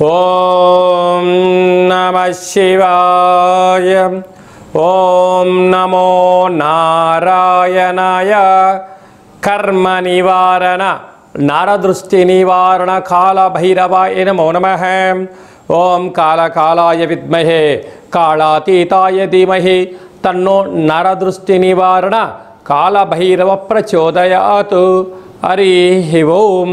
ఓం నమః శివాయ. ఓం నమో నారాయణాయ. కర్మ నివారణ నరదృష్టి నివారణ కాళభైరవాయ నమో నమః. ఓం కాళకాలాయ విద్మహే కాళాతీతాయ ధీమహి తన్నో నరదృష్టి నివారణ కాళభైరవ ప్రచోదయాత్. హరి ఓం.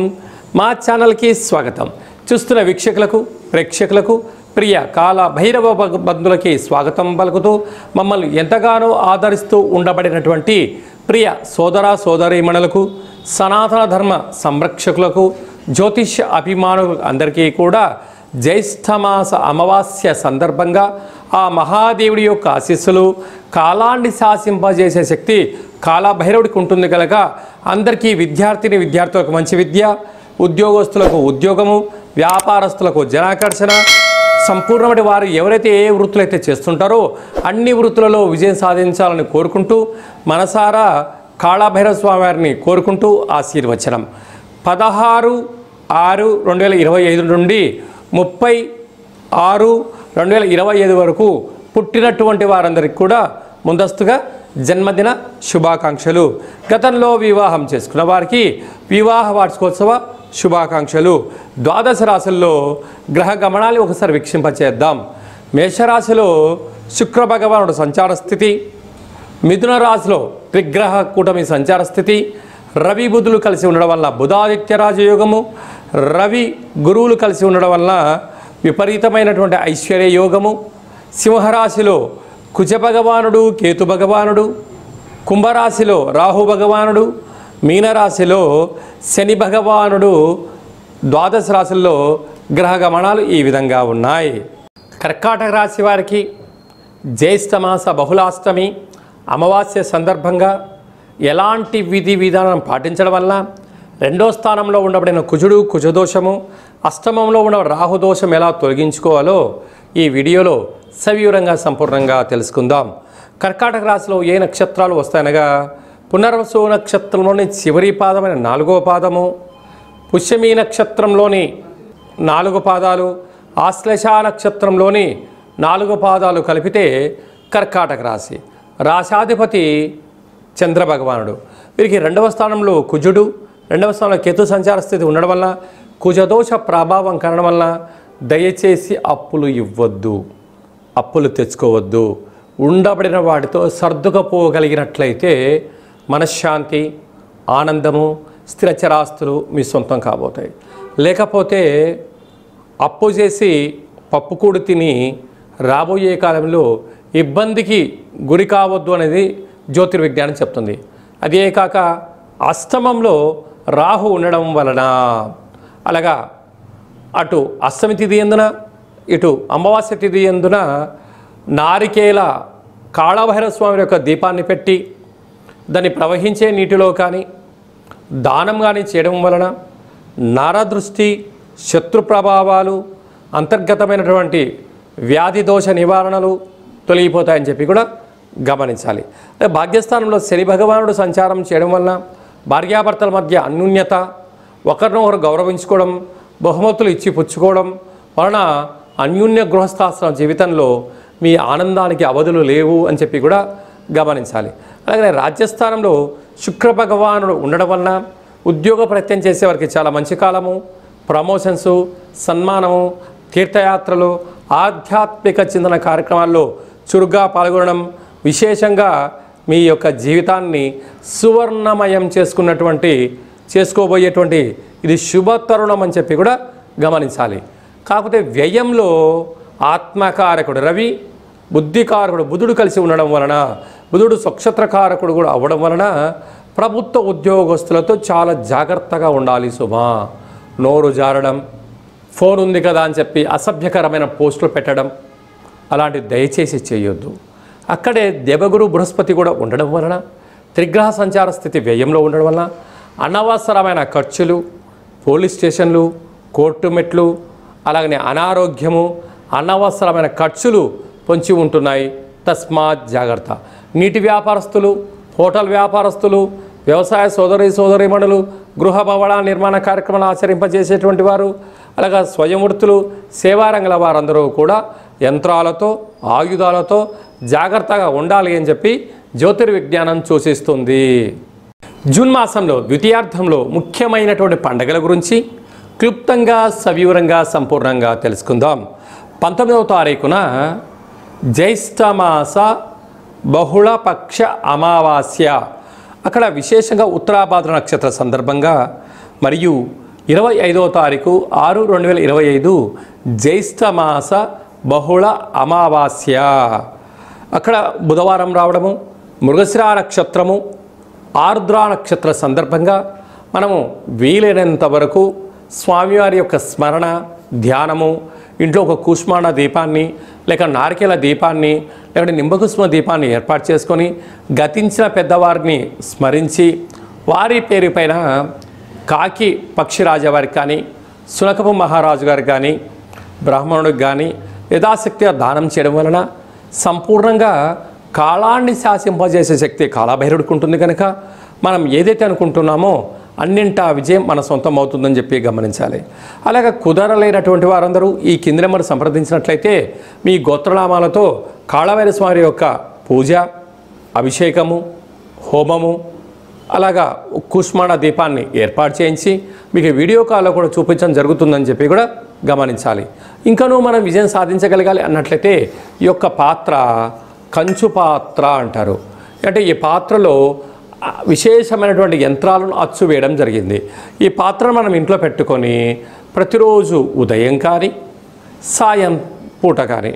మా ఛానల్కి స్వాగతం. చూస్తున్న వీక్షకులకు ప్రేక్షకులకు ప్రియ కాల భైరవ బంధువులకి స్వాగతం పలుకుతూ మమ్మల్ని ఎంతగానో ఆదరిస్తూ ఉండబడినటువంటి ప్రియ సోదర సోదరీమణులకు సనాతన ధర్మ సంరక్షకులకు జ్యోతిష్య అభిమానులకు అందరికీ కూడా జ్యేష్ఠమాస అమావాస్య సందర్భంగా ఆ మహాదేవుడి యొక్క ఆశీస్సులు కాలాన్ని శాసింపజేసే శక్తి కాలభైరవుడికి ఉంటుంది కనుక అందరికీ విద్యార్థులకు మంచి విద్య, ఉద్యోగస్తులకు ఉద్యోగము, వ్యాపారస్తులకు జనాకర్షణ, సంపూర్ణమైన వారు ఎవరైతే ఏ వృత్తులు అయితే చేస్తుంటారో అన్ని వృత్తులలో విజయం సాధించాలని కోరుకుంటూ మనసారా కాళభైరవ స్వామి వారిని కోరుకుంటూ ఆశీర్వచనం. 16/6/2025 నుండి 30/6/2025 వరకు పుట్టినటువంటి వారందరికీ కూడా ముందస్తుగా జన్మదిన శుభాకాంక్షలు. గతంలో వివాహం చేసుకున్న వారికి వివాహ వార్షికోత్సవ శుభాకాంక్షలు. ద్వాదశ రాశుల్లో గ్రహ గమనాన్ని ఒకసారి వీక్షింపచేద్దాం. మేషరాశిలో శుక్ర భగవానుడు సంచార స్థితి, మిథున రాశిలో త్రిగ్రహ కూటమి సంచార స్థితి, రవి బుధులు కలిసి ఉండడం వల్ల బుధాదిత్య రాజయోగము, రవి గురువులు కలిసి ఉండడం వల్ల విపరీతమైనటువంటి ఐశ్వర్య యోగము. సింహరాశిలో కుజ భగవానుడు కేతు భగవానుడు, కుంభరాశిలో రాహు భగవానుడు, మీనరాశిలో శని భగవానుడు. ద్వాదశ రాశుల్లో గ్రహ గమనాలు ఈ విధంగా ఉన్నాయి. కర్కాటక రాశి వారికి జ్యేష్ఠమాస బహుళాష్టమి అమావాస్య సందర్భంగా ఎలాంటి విధి విధానం పాటించడం వల్ల రెండో స్థానంలో ఉండబడిన కుజుడు కుజదోషము, అష్టమంలో ఉన్న రాహుదోషం ఎలా తొలగించుకోవాలో ఈ వీడియోలో సవివరంగా సంపూర్ణంగా తెలుసుకుందాం. కర్కాటక రాశిలో ఏ నక్షత్రాలు వస్తాయనగా పునర్వసు నక్షత్రంలోని చివరి పాదమైన 4వ పాదము, పుష్యమీ నక్షత్రంలోని 4 పాదాలు, ఆశ్లేష నక్షత్రంలోని 4 పాదాలు కలిపితే కర్కాటక రాశి. రాశాధిపతి చంద్రభగవానుడు. వీరికి 2వ స్థానంలో కుజుడు, 2వ స్థానంలో కేతు సంచార స్థితి ఉండడం వల్ల కుజదోష ప్రభావం కారణం వల్ల దయచేసి అప్పులు ఇవ్వద్దు, అప్పులు తెచ్చుకోవద్దు. ఉండబడిన వాటితో సర్దుకపోగలిగినట్లయితే మనశ్శాంతి, ఆనందము, స్థిరచరాస్తులు మీ సొంతం కాబోతాయి. లేకపోతే అప్పు చేసి పప్పుకూడు తిని రాబోయే కాలంలో ఇబ్బందికి గురి కావద్దు అనేది జ్యోతిర్విజ్ఞానం చెప్తుంది. అదే కాక అష్టమంలో రాహు ఉండడం వలన అలాగా అటు అష్టమి తిథి ఎందున ఇటు అమావాస్య తిథి ఎందున నారికేల కాళభైరవ స్వామి యొక్క దీపాన్ని పెట్టి దాన్ని ప్రవహించే నీటిలో కానీ దానం కానీ చేయడం వలన నరదృష్టి, శత్రు ప్రభావాలు, అంతర్గతమైనటువంటి వ్యాధి దోష నివారణలు తొలగిపోతాయని చెప్పి కూడా గమనించాలి. భాగ్యస్థానంలో శని భగవానుడు సంచారం చేయడం వలన భార్యాభర్తల మధ్య అన్యోన్యత, ఒకరినొకరు గౌరవించుకోవడం, బహుమతులు ఇచ్చి పుచ్చుకోవడం వలన అన్యోన్య గృహస్థాశ్రమ జీవితంలో మీ ఆనందానికి అవధులు లేవు అని చెప్పి కూడా గమనించాలి. అలాగే రాజ్యస్థానంలో శుక్ర భగవానుడు ఉండడం వలన ఉద్యోగ ప్రయత్నం చేసేవారికి చాలా మంచి కాలము, ప్రమోషన్సు, సన్మానము, తీర్థయాత్రలు, ఆధ్యాత్మిక చింతన కార్యక్రమాల్లో చురుగ్గా పాల్గొనడం, విశేషంగా మీ యొక్క జీవితాన్ని సువర్ణమయం చేసుకోబోయేటువంటి ఇది శుభ తరుణం అని చెప్పి కూడా గమనించాలి. కాకపోతే వ్యయంలో ఆత్మకారకుడు రవి, బుద్ధికారకుడు బుధుడు కలిసి ఉండడం వలన, బుధుడు నక్షత్రకారకుడు కూడా అవ్వడం వలన ప్రభుత్వ ఉద్యోగస్తులతో చాలా జాగ్రత్తగా ఉండాలి సుమా. నోరు జారడం, ఫోన్ ఉంది కదా అని చెప్పి అసభ్యకరమైన పోస్టులు పెట్టడం అలాంటి దయచేసి చేయొద్దు. అక్కడే దేవగురు బృహస్పతి కూడా ఉండడం వలన త్రిగ్రహ సంచార స్థితి వ్యయంలో ఉండడం వలన అనవసరమైన ఖర్చులు, పోలీస్ స్టేషన్లు, కోర్టు మెట్లు, అలాగనే అనారోగ్యము, అనవసరమైన ఖర్చులు పొంచి ఉంటున్నాయి. తస్మాత్ జాగ్రత్త. నీటి వ్యాపారస్తులు, హోటల్ వ్యాపారస్తులు, వ్యవసాయ సోదరీమణులు, గృహ భవన నిర్మాణ కార్యక్రమాలు ఆచరింపజేసేటువంటి వారు, అలాగే స్వయం వృత్తులు, సేవారంగల వారందరూ కూడా యంత్రాలతో, ఆయుధాలతో జాగ్రత్తగా ఉండాలి అని చెప్పి జ్యోతిర్విజ్ఞానం సూచిస్తుంది. జూన్ మాసంలో ద్వితీయార్థంలో ముఖ్యమైనటువంటి పండుగల గురించి క్లుప్తంగా, సవివరంగా, సంపూర్ణంగా తెలుసుకుందాం. 19వ తారీఖున జ్యేష్ఠమాస బహుళపక్ష అమావాస్య, అక్కడ విశేషంగా ఉత్తరాభాద్ర నక్షత్ర సందర్భంగా, మరియు 25వ తారీఖు 6/2025 జ్యేష్ఠమాస బహుళ అమావాస్య, అక్కడ బుధవారం రావడము, మృగశిర నక్షత్రము, ఆర్ద్ర నక్షత్ర సందర్భంగా మనము వీలైనంత వరకు స్వామివారి యొక్క స్మరణ, ధ్యానము, ఇంట్లో ఒక కూష్మాండ దీపాన్ని లేక నారికేల దీపాన్ని లేకపోతే నింబకుసుమ దీపాన్ని ఏర్పాటు చేసుకొని గతించిన పెద్దవారిని స్మరించి వారి పేరు పైన కాకి పక్షిరాజు వారికి కానీ, సునకపు మహారాజు గారికి కానీ, బ్రాహ్మణుడికి కానీ యథాశక్తిగా దానం చేయడం వలన సంపూర్ణంగా కాలాన్ని శాసింపజేసే శక్తి కాలభైరవుడికి ఉంటుంది. కనుక మనం ఏదైతే అనుకుంటున్నామో అన్నింటా విజయం మన సొంతం అవుతుందని చెప్పి గమనించాలి. అలాగే కుదరలేనటువంటి వారందరూ ఈ కింది నెంబర్ సంప్రదించినట్లయితే మీ గోత్రనామాలతో కాళభైరవ స్వామి యొక్క పూజ, అభిషేకము, హోమము, అలాగా కూష్మాండ దీపాన్ని ఏర్పాటు చేయించి మీకు వీడియో కాల్లో కూడా చూపించడం జరుగుతుందని చెప్పి కూడా గమనించాలి. ఇంకనూ మనం విజయం సాధించగలగాలి అన్నట్లయితే ఈ యొక్క పాత్ర కంచు పాత్ర అంటారు. అంటే ఈ పాత్రలో విశేషమైనటువంటి యంత్రాలను అచ్చు వేయడం జరిగింది. ఈ పాత్రను మనం ఇంట్లో పెట్టుకొని ప్రతిరోజు ఉదయం కానీ, సాయం పూట కానీ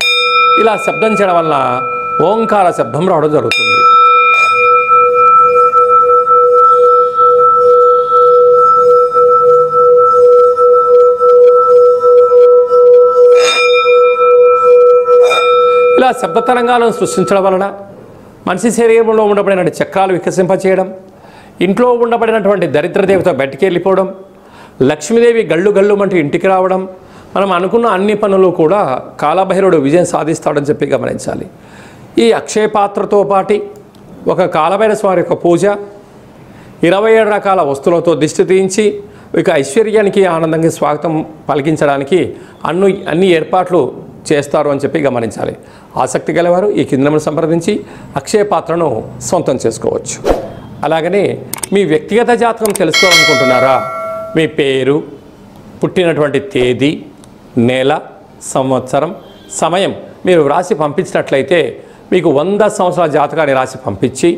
ఇలా శబ్దం చేయడం వల్ల ఓంకార శబ్దం రావడం జరుగుతుంది. ఇలా శబ్ద తరంగాలను సృష్టించడం వలన మనిషి శరీరంలో ఉండబడినటువంటి చక్రాలు వికసింపచేయడం, ఇంట్లో ఉండబడినటువంటి దరిద్ర దేవత బయటికి వెళ్ళిపోవడం, లక్ష్మీదేవి గళ్ళు గళ్ళు అంటూ ఇంటికి రావడం, మనం అనుకున్న అన్ని పనులు కూడా కాలభైరవుడు విజయం సాధిస్తాడని చెప్పి గమనించాలి. ఈ అక్షయ పాత్రతో పాటి ఒక కాలభైరవ స్వామి యొక్క పూజ, 27 రకాల వస్తువులతో దిష్టి తీయించి ఇక ఐశ్వర్యానికి, ఆనందంగా స్వాగతం పలికించడానికి అన్ని ఏర్పాట్లు చేస్తారు అని చెప్పి గమనించాలి. ఆసక్తి గలవారు ఈ కిందను సంప్రదించి అక్షయ పాత్రను సొంతం చేసుకోవచ్చు. అలాగనే మీ వ్యక్తిగత జాతకం తెలుసుకోవాలనుకుంటున్నారా? మీ పేరు, పుట్టినటువంటి తేదీ, నెల, సంవత్సరం, సమయం మీరు రాసి పంపించినట్లయితే మీకు 100 సంవత్సరాల జాతకాన్ని రాసి పంపించి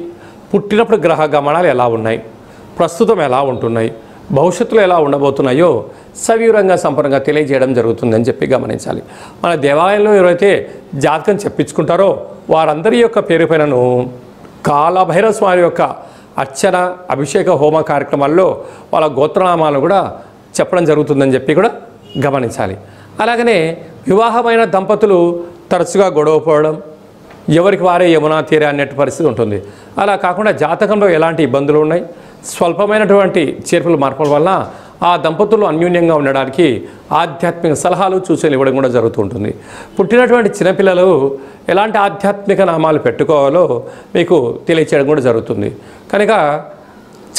పుట్టినప్పుడు గ్రహ గమనాలు ఎలా ఉన్నాయి, ప్రస్తుతం ఎలా ఉంటున్నాయి, భవిష్యత్తులో ఎలా ఉండబోతున్నాయో సవివరంగా సంపూర్ణంగా తెలియజేయడం జరుగుతుందని చెప్పి గమనించాలి. మన దేవాలయంలో ఎవరైతే జాతకం చెప్పించుకుంటారో వారందరి యొక్క పేరు పైనను కాలభైరవ స్వామి యొక్క అర్చన, అభిషేక, హోమ కార్యక్రమాల్లో వాళ్ళ గోత్రనామాలు కూడా చెప్పడం జరుగుతుందని చెప్పి కూడా గమనించాలి. అలాగనే వివాహమైన దంపతులు తరచుగా గొడవ పోవడం, ఎవరికి వారే యమునా తీరే అన్నట్టు పరిస్థితి ఉంటుంది. అలా కాకుండా జాతకంలో ఎలాంటి ఇబ్బందులు ఉన్నాయి, స్వల్పమైనటువంటి చేర్పులు మార్పుల వల్ల ఆ దంపతులు అన్యోన్యంగా ఉండడానికి ఆధ్యాత్మిక సలహాలు, సూచనలు ఇవ్వడం కూడా జరుగుతుంటుంది. పుట్టినటువంటి చిన్నపిల్లలు ఎలాంటి ఆధ్యాత్మిక నామాలు పెట్టుకోవాలో మీకు తెలియచేయడం కూడా జరుగుతుంది. కనుక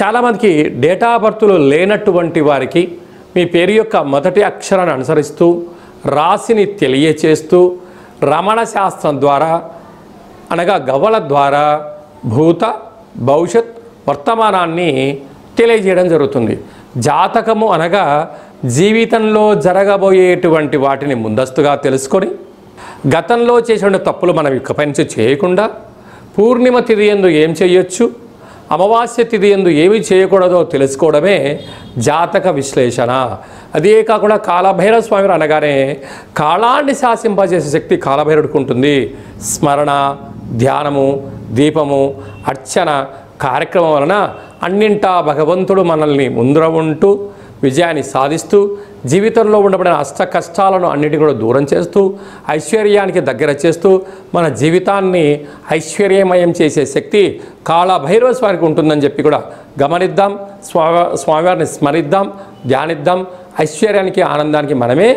చాలామందికి డేటా బర్త్లు లేనటువంటి వారికి మీ పేరు యొక్క మొదటి అక్షరాన్ని అనుసరిస్తూ రాశిని తెలియచేస్తూ రమణ శాస్త్రం ద్వారా అనగా గవ్వల ద్వారా భూత, భవిష్యత్, వర్తమానాన్ని తెలియజేయడం జరుగుతుంది. జాతకము అనగా జీవితంలో జరగబోయేటువంటి వాటిని ముందస్తుగా తెలుసుకొని గతంలో చేసిన తప్పులు మనం ఇకపై నుంచి చేయకుండా పూర్ణిమ తిథి యందు ఏం చేయొచ్చు, అమావాస్య తిథి యందు ఏమి చేయకూడదో తెలుసుకోవడమే జాతక విశ్లేషణ. అదే కాకుండా కాలభైరవ స్వామి అనగానే కాలాన్ని శాసింపజేసే శక్తి కాలభైరవుడికి ఉంటుంది. స్మరణ, ధ్యానము, దీపము, అర్చన కార్యక్రమం వలన అన్నింటా భగవంతుడు మనల్ని ముందర ఉంటూ విజయాన్ని సాధిస్తూ జీవితంలో ఉండబడిన అష్ట కష్టాలను అన్నిటిని కూడా దూరం చేస్తూ ఐశ్వర్యానికి దగ్గర చేస్తూ మన జీవితాన్ని ఐశ్వర్యమయం చేసే శక్తి కాలభైరవ స్వామికి ఉంటుందని చెప్పి కూడా గమనిద్దాం. స్వామివారిని స్మరిద్దాం, ధ్యానిద్దాం. ఐశ్వర్యానికి, ఆనందానికి మనమే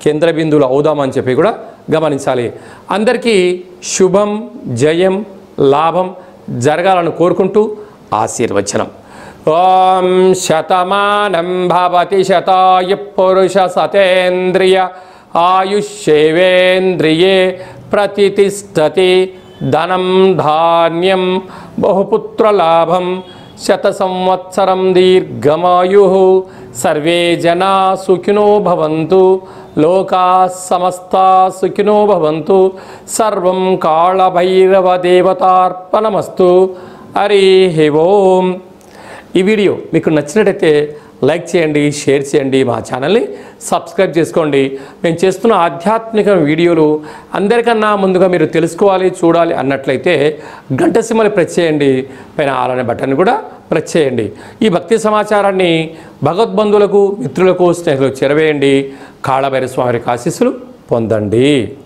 కేంద్ర బిందువులు అవుదామని చెప్పి కూడా గమనించాలి. అందరికీ శుభం, జయం, లాభం జరగాలని కోరుకుంటూ ఆశీర్వచనం. ఓం శతమానం భవతి శతాయ పురుష సతేంద్రియ ఆయుష్యేవేంద్రియే ప్రతిష్టతి. ధనం ధాన్యం బహుపుత్రలాభం శత సంవత్సరం దీర్ఘమాయు. సర్వే జనా సుఖినో భవంతు. లోకా సమస్తా సుఖినో భవంతు. సర్వం కాళభైరవ దేవతార్పణమస్తు. హరి ఓం. ఈ వీడియో మీకు నచ్చినట్టయితే లైక్ చేయండి, షేర్ చేయండి, మా ఛానల్ని సబ్స్క్రైబ్ చేసుకోండి. మేము చేస్తున్న ఆధ్యాత్మిక వీడియోలు అందరికన్నా ముందుగా మీరు తెలుసుకోవాలి, చూడాలి అన్నట్లయితే గంట సింబల్ ప్రెస్ చేయండి, పైన ఆల్ అనే బటన్ కూడా ప్రెస్ చేయండి. ఈ భక్తి సమాచారాన్ని భగవద్బంధువులకు, మిత్రులకు, స్నేహితులకు చేరవేయండి. కాళభైరవ స్వామి ఆశీస్సులు పొందండి.